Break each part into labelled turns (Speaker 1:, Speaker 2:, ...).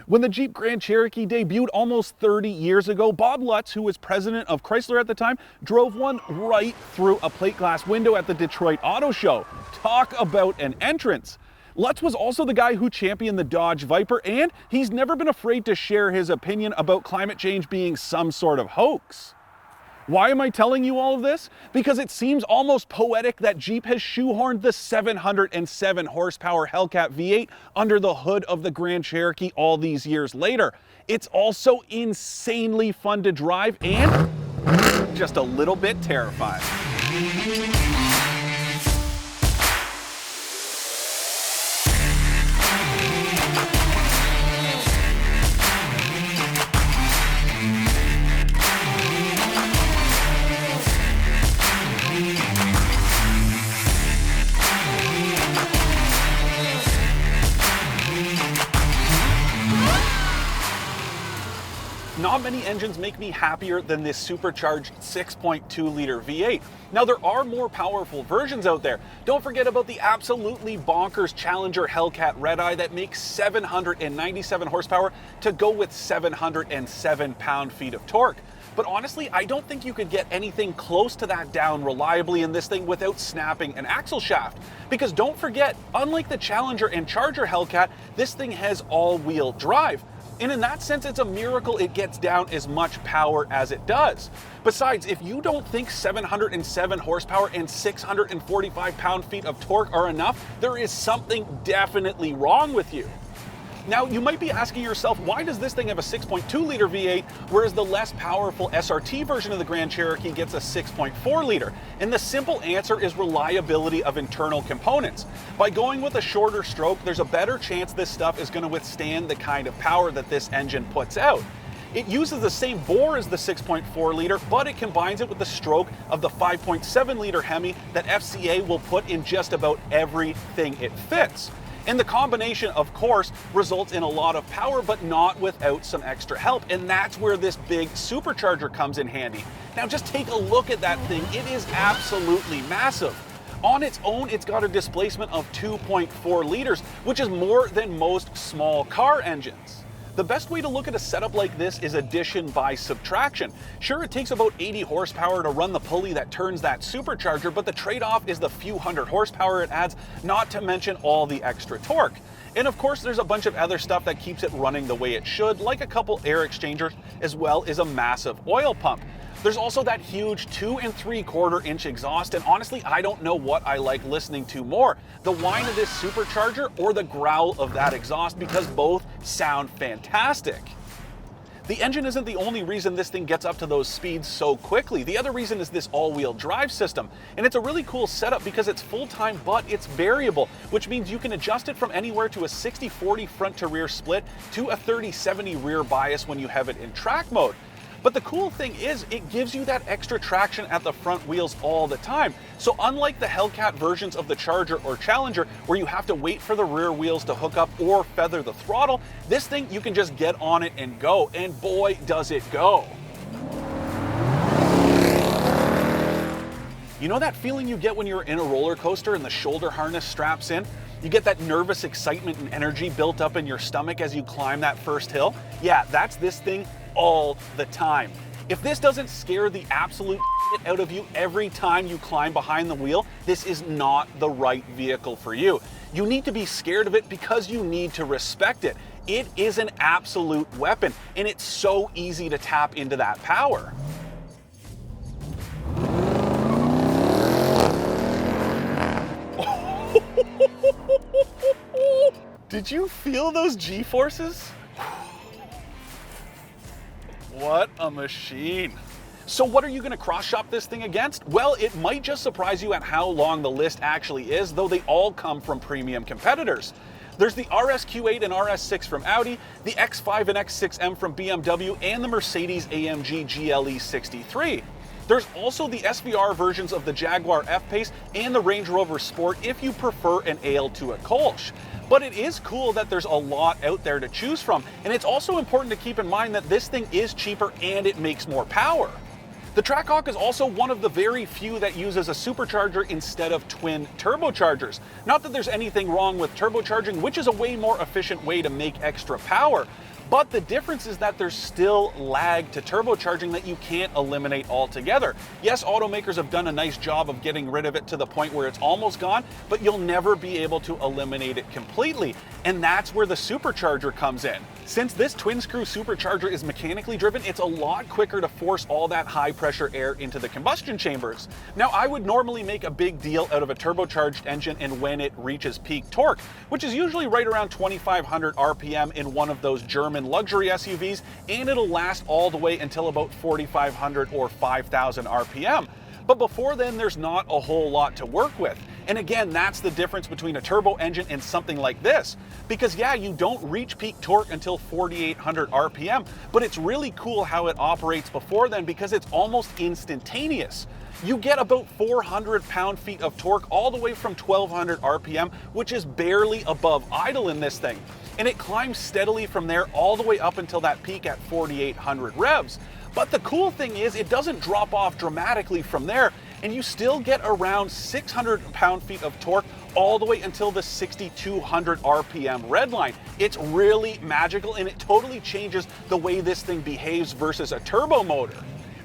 Speaker 1: When the Jeep Grand Cherokee debuted almost 30 years ago, Bob Lutz, who was president of Chrysler at the time, drove one right through a plate glass window at the Detroit Auto Show. Talk about an entrance. Lutz was also the guy who championed the Dodge Viper, and he's never been afraid to share his opinion about climate change being some sort of hoax. Why am I telling you all of this? Because it seems almost poetic that Jeep has shoehorned the 707 horsepower Hellcat V8 under the hood of the Grand Cherokee all these years later. It's also insanely fun to drive and just a little bit terrifying. Not many engines make me happier than this supercharged 6.2 liter V8. Now there are more powerful versions out there. Don't forget about the absolutely bonkers Challenger Hellcat Redeye that makes 797 horsepower to go with 707 pound-feet of torque. But honestly, I don't think you could get anything close to that down reliably in this thing without snapping an axle shaft. Because don't forget, unlike the Challenger and Charger Hellcat, this thing has all-wheel drive. And in that sense, it's a miracle it gets down as much power as it does. Besides, if you don't think 707 horsepower and 645 pound-feet of torque are enough, there is something definitely wrong with you. Now, you might be asking yourself, why does this thing have a 6.2 liter V8, whereas the less powerful SRT version of the Grand Cherokee gets a 6.4 liter? And the simple answer is reliability of internal components. By going with a shorter stroke, there's a better chance this stuff is going to withstand the kind of power that this engine puts out. It uses the same bore as the 6.4 liter, but it combines it with the stroke of the 5.7 liter Hemi that FCA will put in just about everything it fits. And the combination, of course, results in a lot of power, but not without some extra help. And that's where this big supercharger comes in handy. Now just take a look at that thing. It is absolutely massive. On its own, it's got a displacement of 2.4 liters, which is more than most small car engines. The best way to look at a setup like this is addition by subtraction. Sure, it takes about 80 horsepower to run the pulley that turns that supercharger, but the trade-off is the few hundred horsepower it adds, not to mention all the extra torque. And of course, there's a bunch of other stuff that keeps it running the way it should, like a couple air exchangers, as well as a massive oil pump. There's also that huge 2 3/4 inch exhaust, and honestly, I don't know what I like listening to more, the whine of this supercharger or the growl of that exhaust, because both sound fantastic. The engine isn't the only reason this thing gets up to those speeds so quickly. The other reason is this all-wheel drive system. And it's a really cool setup because it's full-time, but it's variable, which means you can adjust it from anywhere to a 60-40 front-to-rear split to a 30-70 rear bias when you have it in track mode. But the cool thing is it gives you that extra traction at the front wheels all the time. So unlike the Hellcat versions of the Charger or Challenger, where you have to wait for the rear wheels to hook up or feather the throttle, this thing you can just get on it and go, and boy does it go. You know that feeling you get when you're in a roller coaster and the shoulder harness straps in? You get that nervous excitement and energy built up in your stomach as you climb that first hill? Yeah, that's this thing all the time. If this doesn't scare the absolute shit out of you every time you climb behind the wheel, this is not the right vehicle for you. You need to be scared of it because you need to respect it. It is an absolute weapon, and it's so easy to tap into that power. Did you feel those G-forces? What a machine. So what are you going to cross-shop this thing against? Well, it might just surprise you at how long the list actually is, though they all come from premium competitors. There's the RSQ8 and RS6 from Audi, the X5 and X6M from BMW, and the Mercedes-AMG GLE 63. There's also the SVR versions of the Jaguar F-Pace and the Range Rover Sport if you prefer an ale to a Kolsch. But it is cool that there's a lot out there to choose from, and it's also important to keep in mind that this thing is cheaper and it makes more power. The Trackhawk is also one of the very few that uses a supercharger instead of twin turbochargers. Not that there's anything wrong with turbocharging, which is a way more efficient way to make extra power, But the difference is that there's still lag to turbocharging that you can't eliminate altogether. Yes, automakers have done a nice job of getting rid of it to the point where it's almost gone, but you'll never be able to eliminate it completely. And that's where the supercharger comes in. Since this twin screw supercharger is mechanically driven, it's a lot quicker to force all that high pressure air into the combustion chambers. Now, I would normally make a big deal out of a turbocharged engine and when it reaches peak torque, which is usually right around 2,500 RPM in one of those German luxury SUVs, and it'll last all the way until about 4,500 or 5,000 RPM. But before then, there's not a whole lot to work with. And again, that's the difference between a turbo engine and something like this. Because yeah, you don't reach peak torque until 4,800 RPM, but it's really cool how it operates before then because it's almost instantaneous. You get about 400 pound-feet of torque all the way from 1,200 RPM, which is barely above idle in this thing. And it climbs steadily from there all the way up until that peak at 4,800 revs. But the cool thing is it doesn't drop off dramatically from there, and you still get around 600 pound-feet of torque all the way until the 6,200 RPM red line. It's really magical, and it totally changes the way this thing behaves versus a turbo motor.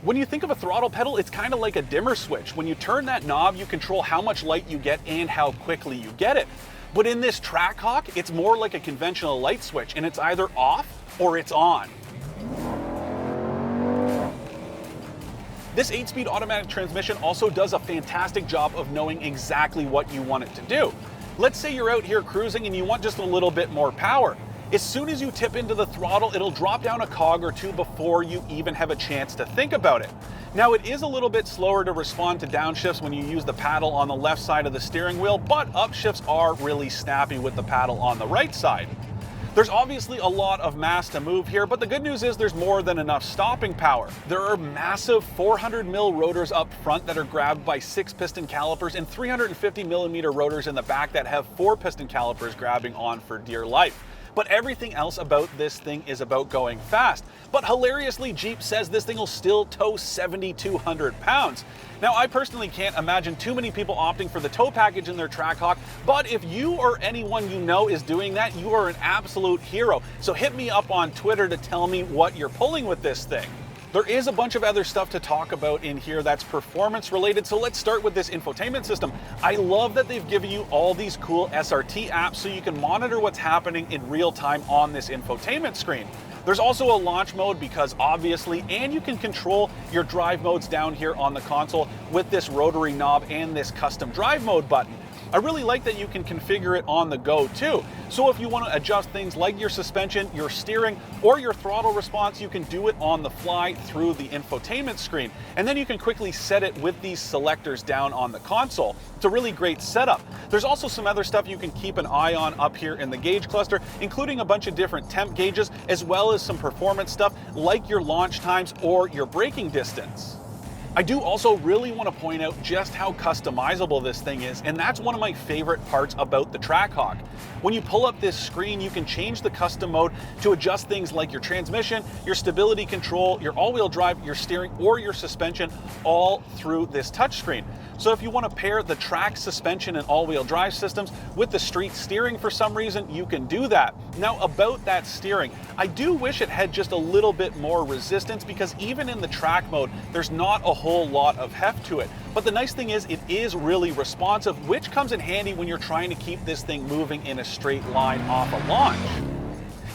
Speaker 1: When you think of a throttle pedal, it's kind of like a dimmer switch. When you turn that knob, you control how much light you get and how quickly you get it. But in this Trackhawk, it's more like a conventional light switch, and it's either off or it's on. This 8-speed automatic transmission also does a fantastic job of knowing exactly what you want it to do. Let's say you're out here cruising and you want just a little bit more power. As soon as you tip into the throttle, it'll drop down a cog or two before you even have a chance to think about it. Now, it is a little bit slower to respond to downshifts when you use the paddle on the left side of the steering wheel, but upshifts are really snappy with the paddle on the right side. There's obviously a lot of mass to move here, but the good news is there's more than enough stopping power. There are massive 400mm rotors up front that are grabbed by 6-piston calipers and 350mm rotors in the back that have 4-piston calipers grabbing on for dear life. But everything else about this thing is about going fast. But hilariously, Jeep says this thing will still tow 7,200 pounds. Now, I personally can't imagine too many people opting for the tow package in their Trackhawk, but if you or anyone you know is doing that, you are an absolute hero. So hit me up on Twitter to tell me what you're pulling with this thing. There is a bunch of other stuff to talk about in here that's performance related, so let's start with this infotainment system. I love that they've given you all these cool SRT apps so you can monitor what's happening in real time on this infotainment screen. There's also a launch mode because obviously, and you can control your drive modes down here on the console with this rotary knob and this custom drive mode button. I really like that you can configure it on the go too. So if you want to adjust things like your suspension, your steering, or your throttle response, you can do it on the fly through the infotainment screen. And then you can quickly set it with these selectors down on the console. It's a really great setup. There's also some other stuff you can keep an eye on up here in the gauge cluster, including a bunch of different temp gauges, as well as some performance stuff like your launch times or your braking distance. I do also really want to point out just how customizable this thing is, and that's one of my favorite parts about the Trackhawk. When you pull up this screen, you can change the custom mode to adjust things like your transmission, your stability control, your all-wheel drive, your steering, or your suspension all through this touchscreen. So if you want to pair the track suspension and all-wheel drive systems with the street steering for some reason, you can do that. Now about that steering, I do wish it had just a little bit more resistance because even in the track mode, there's not a whole lot of heft to it. But the nice thing is it is really responsive, which comes in handy when you're trying to keep this thing moving in a straight line off a launch.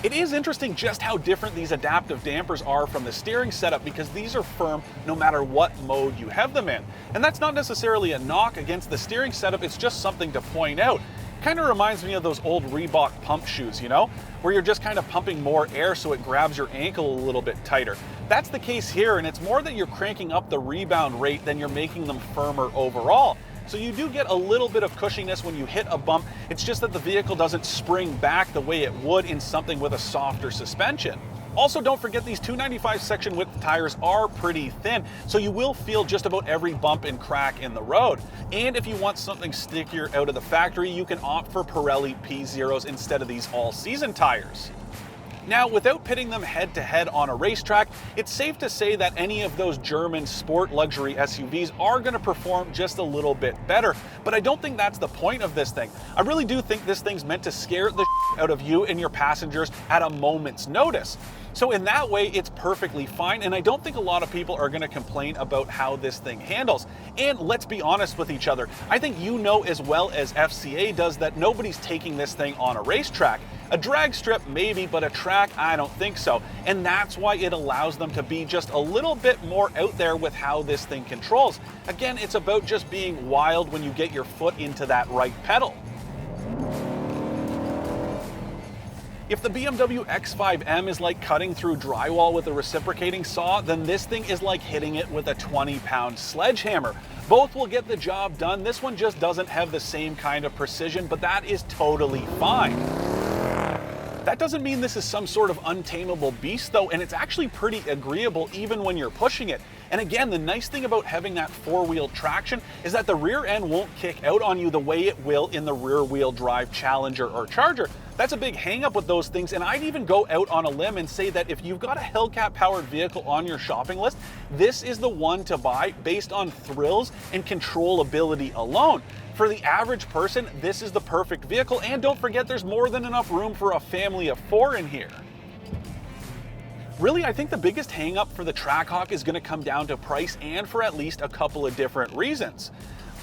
Speaker 1: It is interesting just how different these adaptive dampers are from the steering setup because these are firm no matter what mode you have them in. And that's not necessarily a knock against the steering setup, it's just something to point out. Kind of reminds me of those old Reebok pump shoes, you know, where you're just kind of pumping more air so it grabs your ankle a little bit tighter. That's the case here, and it's more that you're cranking up the rebound rate than you're making them firmer overall. So you do get a little bit of cushiness when you hit a bump. It's just that the vehicle doesn't spring back the way it would in something with a softer suspension. Also, don't forget these 295 section width tires are pretty thin, so you will feel just about every bump and crack in the road. And if you want something stickier out of the factory, you can opt for Pirelli P0s instead of these all-season tires. Now, without pitting them head to head on a racetrack, it's safe to say that any of those German sport luxury SUVs are going to perform just a little bit better, but I don't think that's the point of this thing. I really do think this thing's meant to scare the out of you and your passengers at a moment's notice. So in that way, it's perfectly fine, and I don't think a lot of people are going to complain about how this thing handles. And let's be honest with each other, I think you know as well as FCA does that nobody's taking this thing on a racetrack. A drag strip maybe, but a track, I don't think so. And that's why it allows them to be just a little bit more out there with how this thing controls. Again, it's about just being wild when you get your foot into that right pedal. If the BMW X5M is like cutting through drywall with a reciprocating saw, then this thing is like hitting it with a 20-pound sledgehammer. Both will get the job done. This one just doesn't have the same kind of precision, but that is totally fine. That doesn't mean this is some sort of untamable beast though, and it's actually pretty agreeable even when you're pushing it. And again, the nice thing about having that four-wheel traction is that the rear end won't kick out on you the way it will in the rear-wheel drive Challenger or Charger. That's a big hang-up with those things, and I'd even go out on a limb and say that if you've got a Hellcat-powered vehicle on your shopping list, this is the one to buy based on thrills and controllability alone. For the average person, this is the perfect vehicle, and don't forget there's more than enough room for a family of 4 in here. Really, I think the biggest hang-up for the Trackhawk is going to come down to price, and for at least a couple of different reasons.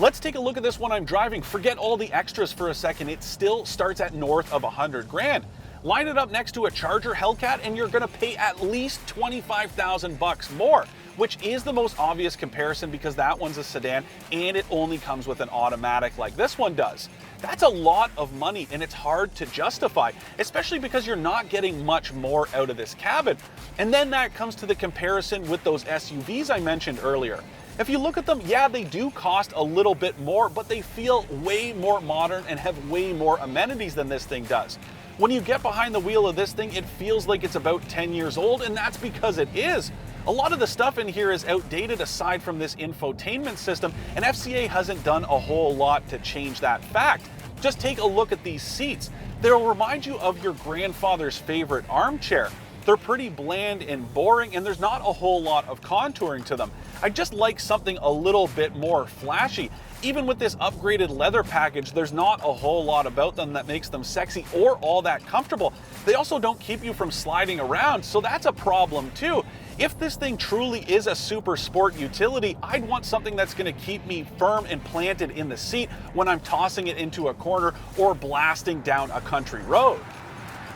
Speaker 1: Let's take a look at this one I'm driving. Forget all the extras for a second. It still starts at north of 100 grand. Line it up next to a Charger Hellcat and you're going to pay at least 25,000 bucks more, which is the most obvious comparison because that one's a sedan and it only comes with an automatic like this one does. That's a lot of money and it's hard to justify, especially because you're not getting much more out of this cabin. And then that comes to the comparison with those SUVs I mentioned earlier. If you look at them, yeah, they do cost a little bit more, but they feel way more modern and have way more amenities than this thing does. When you get behind the wheel of this thing, it feels like it's about 10 years old, and that's because it is. A lot of the stuff in here is outdated aside from this infotainment system, and FCA hasn't done a whole lot to change that fact. Just take a look at these seats. They'll remind you of your grandfather's favorite armchair. They're pretty bland and boring, and there's not a whole lot of contouring to them. I just like something a little bit more flashy. Even with this upgraded leather package, there's not a whole lot about them that makes them sexy or all that comfortable. They also don't keep you from sliding around, so that's a problem too. If this thing truly is a super sport utility, I'd want something that's going to keep me firm and planted in the seat when I'm tossing it into a corner or blasting down a country road.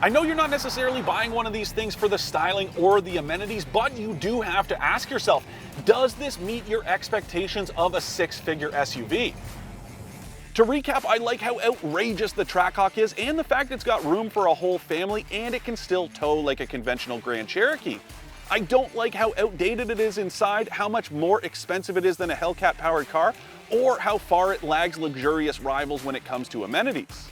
Speaker 1: I know you're not necessarily buying one of these things for the styling or the amenities, but you do have to ask yourself, does this meet your expectations of a six-figure SUV? To recap, I like how outrageous the Trackhawk is and the fact it's got room for a whole family and it can still tow like a conventional Grand Cherokee. I don't like how outdated it is inside, how much more expensive it is than a Hellcat-powered car, or how far it lags luxurious rivals when it comes to amenities.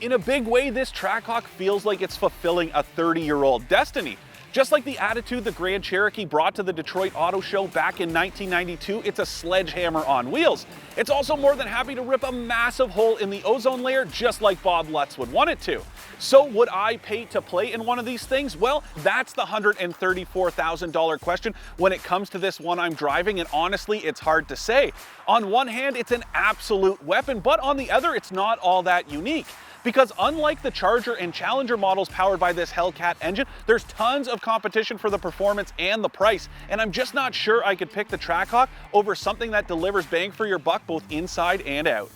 Speaker 1: In a big way, this Trackhawk feels like it's fulfilling a 30-year-old destiny. Just like the attitude the Grand Cherokee brought to the Detroit Auto Show back in 1992, it's a sledgehammer on wheels. It's also more than happy to rip a massive hole in the ozone layer, just like Bob Lutz would want it to. So would I pay to play in one of these things? Well, that's the $134,000 question when it comes to this one I'm driving, and honestly, it's hard to say. On one hand, it's an absolute weapon, but on the other, it's not all that unique. Because unlike the Charger and Challenger models powered by this Hellcat engine, there's tons of competition for the performance and the price, and I'm just not sure I could pick the Trackhawk over something that delivers bang for your buck both inside and out.